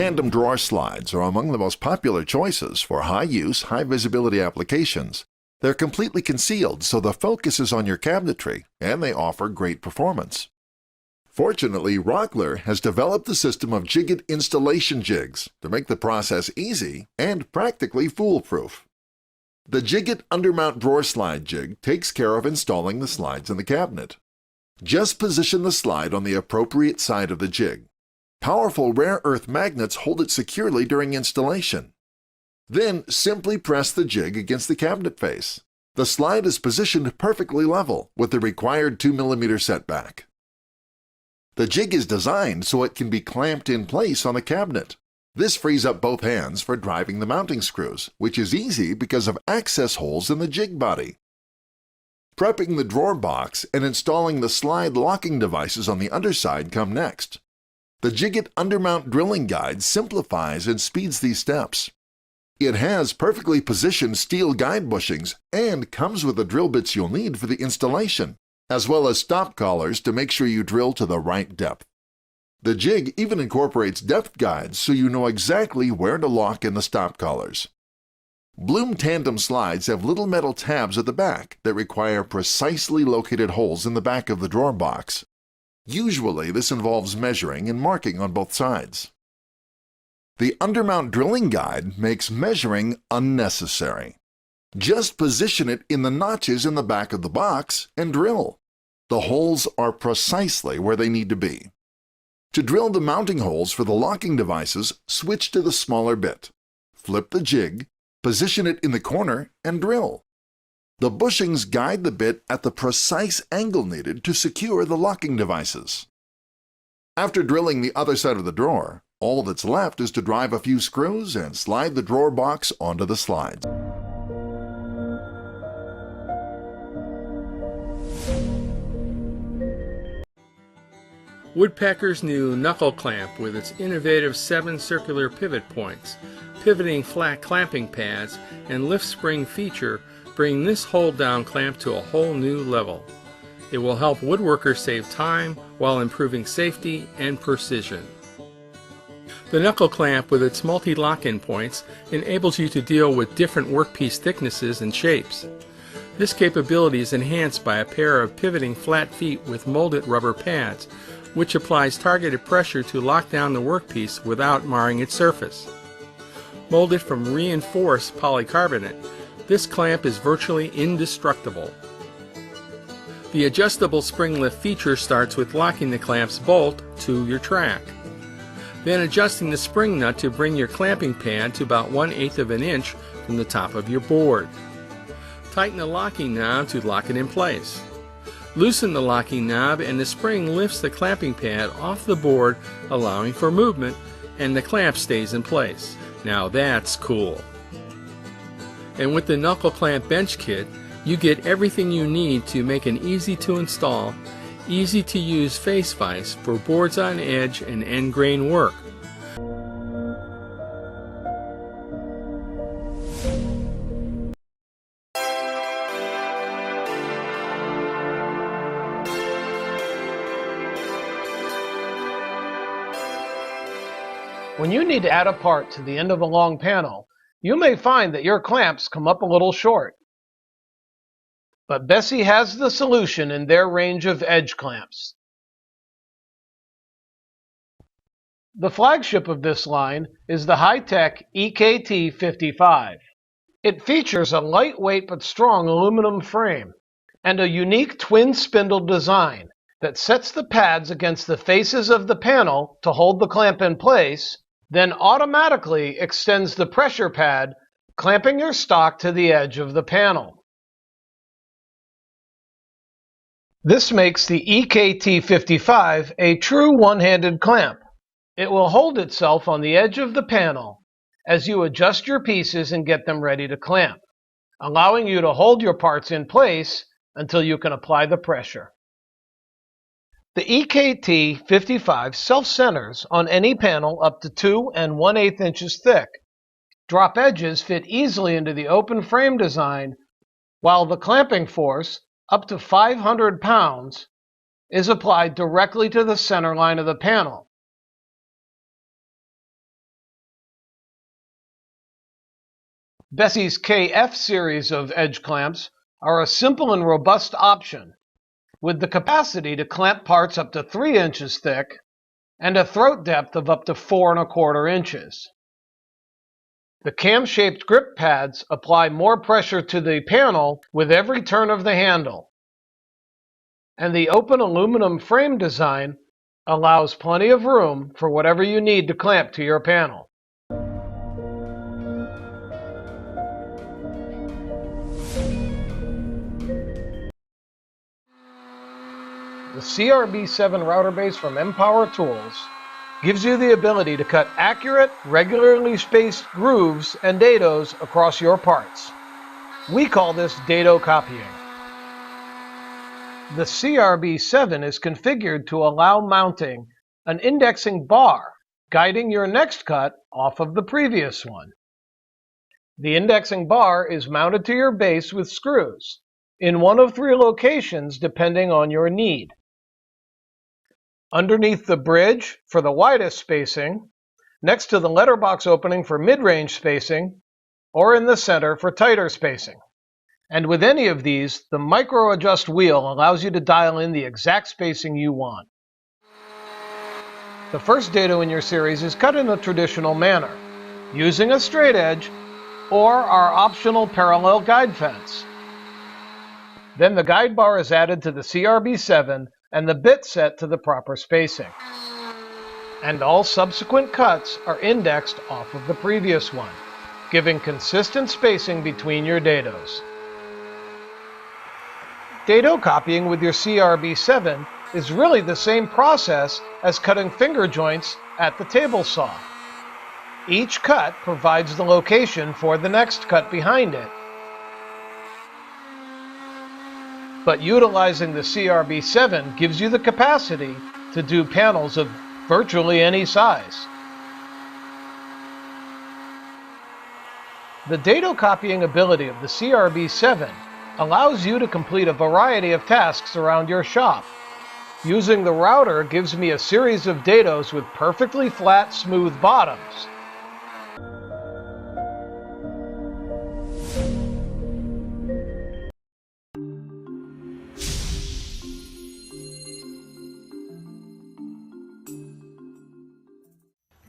tandem drawer slides are among the most popular choices for high-use, high-visibility applications. They're completely concealed, so the focus is on your cabinetry, and they offer great performance. Fortunately, Rockler has developed the system of jigged installation jigs to make the process easy and practically foolproof. The jigged undermount drawer slide jig takes care of installing the slides in the cabinet. Just position the slide on the appropriate side of the jig. Powerful rare earth magnets hold it securely during installation. Then simply press the jig against the cabinet face. The slide is positioned perfectly level with the required 2 mm setback. The jig is designed so it can be clamped in place on the cabinet. This frees up both hands for driving the mounting screws, which is easy because of access holes in the jig body. Prepping the drawer box and installing the slide locking devices on the underside come next. The jigged undermount drilling guide simplifies and speeds these steps. It has perfectly positioned steel guide bushings and comes with the drill bits you'll need for the installation, as well as stop collars to make sure you drill to the right depth. The jig even incorporates depth guides so you know exactly where to lock in the stop collars. Bloom tandem slides have little metal tabs at the back that require precisely located holes in the back of the drawer box. Usually, this involves measuring and marking on both sides. The undermount drilling guide makes measuring unnecessary. Just position it in the notches in the back of the box and drill. The holes are precisely where they need to be. To drill the mounting holes for the locking devices, switch to the smaller bit. Flip the jig, position it in the corner, and drill. The bushings guide the bit at the precise angle needed to secure the locking devices. After drilling the other side of the drawer, all that's left is to drive a few screws and slide the drawer box onto the slides. Woodpecker's new Knuckle clamp with its innovative 7 circular pivot points, pivoting flat clamping pads, and lift spring feature bring this hold-down clamp to a whole new level. It will help woodworkers save time while improving safety and precision. The Knuckle clamp with its multi-lock-in points enables you to deal with different workpiece thicknesses and shapes. This capability is enhanced by a pair of pivoting flat feet with molded rubber pads, which applies targeted pressure to lock down the workpiece without marring its surface. Molded from reinforced polycarbonate, this clamp is virtually indestructible. The adjustable spring lift feature starts with locking the clamp's bolt to your track, then adjusting the spring nut to bring your clamping pad to about 1/8 of an inch from the top of your board. Tighten the locking knob to lock it in place. Loosen the locking knob and the spring lifts the clamping pad off the board, allowing for movement, and the clamp stays in place. Now that's cool. And with the Knuckle Clamp Bench Kit, you get everything you need to make an easy-to-install, easy-to-use face vise for boards on edge and end grain work. When you need to add a part to the end of a long panel, you may find that your clamps come up a little short. But Bessie has the solution in their range of edge clamps. The flagship of this line is the high-tech EKT55. It features a lightweight but strong aluminum frame and a unique twin spindle design that sets the pads against the faces of the panel to hold the clamp in place, then automatically extends the pressure pad, clamping your stock to the edge of the panel. This makes the EKT55 a true one-handed clamp. It will hold itself on the edge of the panel as you adjust your pieces and get them ready to clamp, allowing you to hold your parts in place until you can apply the pressure. The EKT55 self-centers on any panel up to 2 1/8 inches thick. Drop edges fit easily into the open frame design, while the clamping force, up to 500 pounds, is applied directly to the center line of the panel. Bessie's KF series of edge clamps are a simple and robust option with the capacity to clamp parts up to 3 inches thick and a throat depth of up to 4¼ inches. The cam-shaped grip pads apply more pressure to the panel with every turn of the handle, and the open aluminum frame design allows plenty of room for whatever you need to clamp to your panel. The CRB7 router base from Empower Tools gives you the ability to cut accurate, regularly spaced grooves and dados across your parts. We call this dado copying. The CRB7 is configured to allow mounting an indexing bar, guiding your next cut off of the previous one. The indexing bar is mounted to your base with screws in one of 3 locations depending on your need. Underneath the bridge for the widest spacing, next to the letterbox opening for mid-range spacing, or in the center for tighter spacing. And with any of these, the micro adjust wheel allows you to dial in the exact spacing you want. The first dado in your series is cut in the traditional manner, using a straight edge or our optional parallel guide fence. Then the guide bar is added to the CRB7 and the bit set to the proper spacing. And all subsequent cuts are indexed off of the previous one, giving consistent spacing between your dados. Dado copying with your CRB7 is really the same process as cutting finger joints at the table saw. Each cut provides the location for the next cut behind it. But utilizing the CRB7 gives you the capacity to do panels of virtually any size. The dado copying ability of the CRB7 allows you to complete a variety of tasks around your shop. Using the router gives me a series of dados with perfectly flat, smooth bottoms.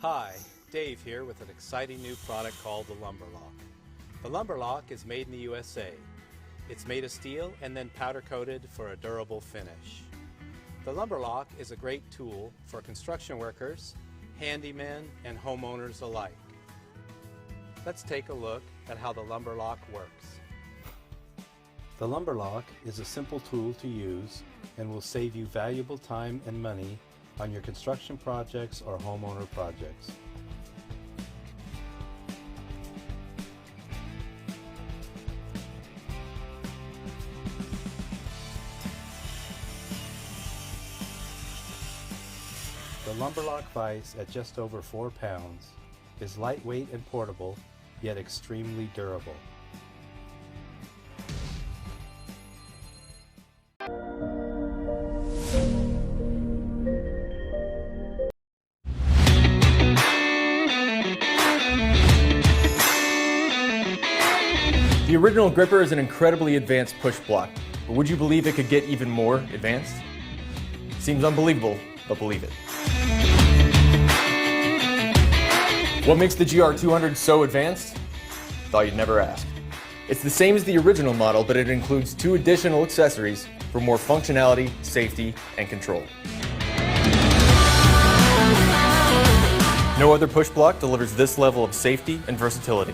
Hi, Dave here with an exciting new product called the Lumberlock. The Lumberlock is made in the USA. It's made of steel and then powder coated for a durable finish. The Lumberlock is a great tool for construction workers, handymen, and homeowners alike. Let's take a look at how the Lumberlock works. The Lumberlock is a simple tool to use and will save you valuable time and money on your construction projects or homeowner projects. The Lumberlock vise at just over 4 pounds is lightweight and portable, yet extremely durable. The original gripper is an incredibly advanced push block, but would you believe it could get even more advanced? Seems unbelievable, but believe it. What makes the GR200 so advanced? Thought you'd never ask. It's the same as the original model, but it includes 2 additional accessories for more functionality, safety, and control. No other push block delivers this level of safety and versatility.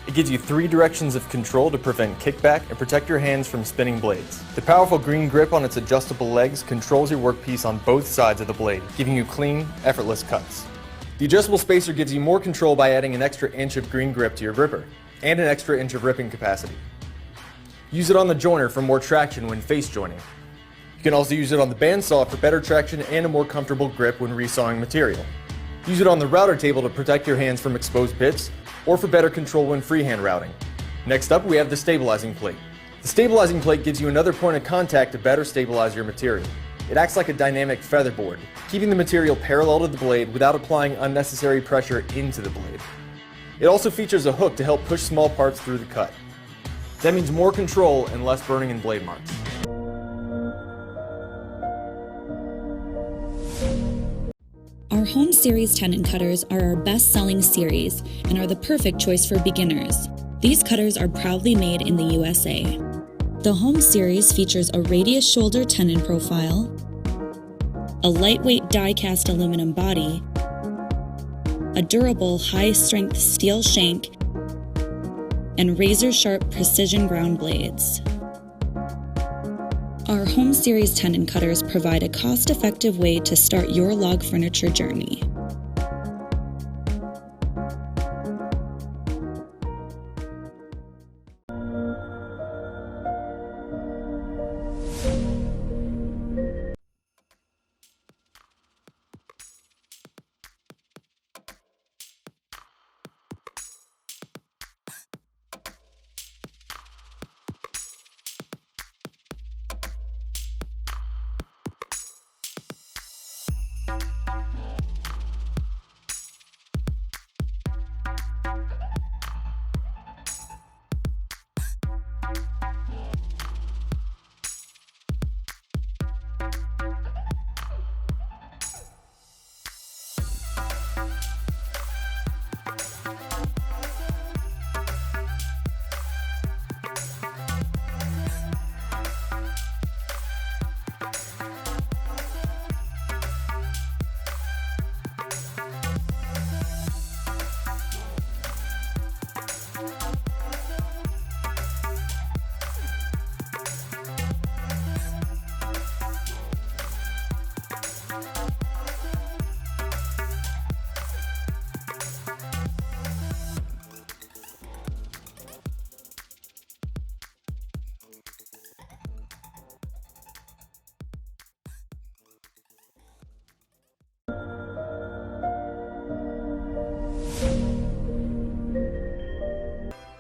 It gives you 3 directions of control to prevent kickback and protect your hands from spinning blades. The powerful green grip on its adjustable legs controls your workpiece on both sides of the blade, giving you clean, effortless cuts. The adjustable spacer gives you more control by adding an extra inch of green grip to your gripper, and an extra inch of ripping capacity. Use it on the joiner for more traction when face joining. You can also use it on the bandsaw for better traction and a more comfortable grip when resawing material. Use it on the router table to protect your hands from exposed bits, or for better control when freehand routing. Next up, we have the stabilizing plate. The stabilizing plate gives you another point of contact to better stabilize your material. It acts like a dynamic featherboard, keeping the material parallel to the blade without applying unnecessary pressure into the blade. It also features a hook to help push small parts through the cut. That means more control and less burning and blade marks. Our Home Series Tenon cutters are our best-selling series and are the perfect choice for beginners. These cutters are proudly made in the USA. The Home Series features a radius shoulder tenon profile, a lightweight die-cast aluminum body, a durable high-strength steel shank, and razor-sharp precision ground blades. Our Home Series Tenon cutters provide a cost-effective way to start your log furniture journey.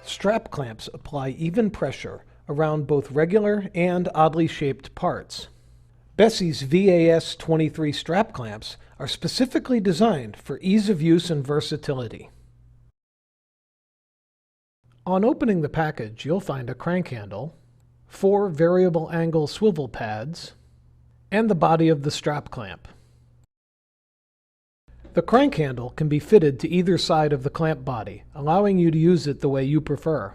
Strap clamps apply even pressure around both regular and oddly shaped parts. Bessie's VAS 23 strap clamps are specifically designed for ease of use and versatility. On opening the package, you'll find a crank handle, 4 variable angle swivel pads, and the body of the strap clamp. The crank handle can be fitted to either side of the clamp body, allowing you to use it the way you prefer.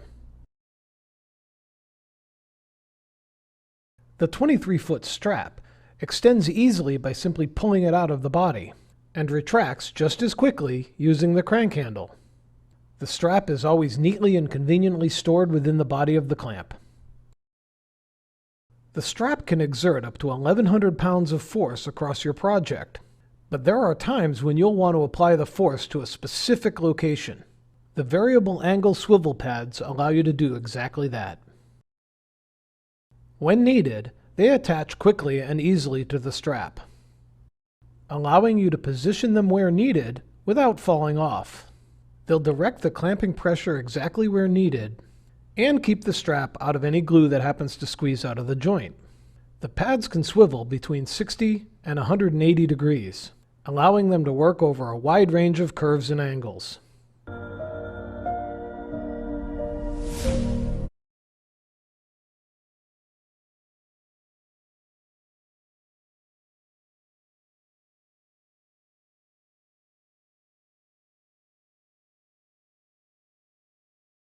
The 23-foot strap extends easily by simply pulling it out of the body, and retracts just as quickly using the crank handle. The strap is always neatly and conveniently stored within the body of the clamp. The strap can exert up to 1,100 pounds of force across your project. But there are times when you'll want to apply the force to a specific location. The variable angle swivel pads allow you to do exactly that. When needed, they attach quickly and easily to the strap, allowing you to position them where needed without falling off. They'll direct the clamping pressure exactly where needed and keep the strap out of any glue that happens to squeeze out of the joint. The pads can swivel between 60 and 180 degrees, allowing them to work over a wide range of curves and angles.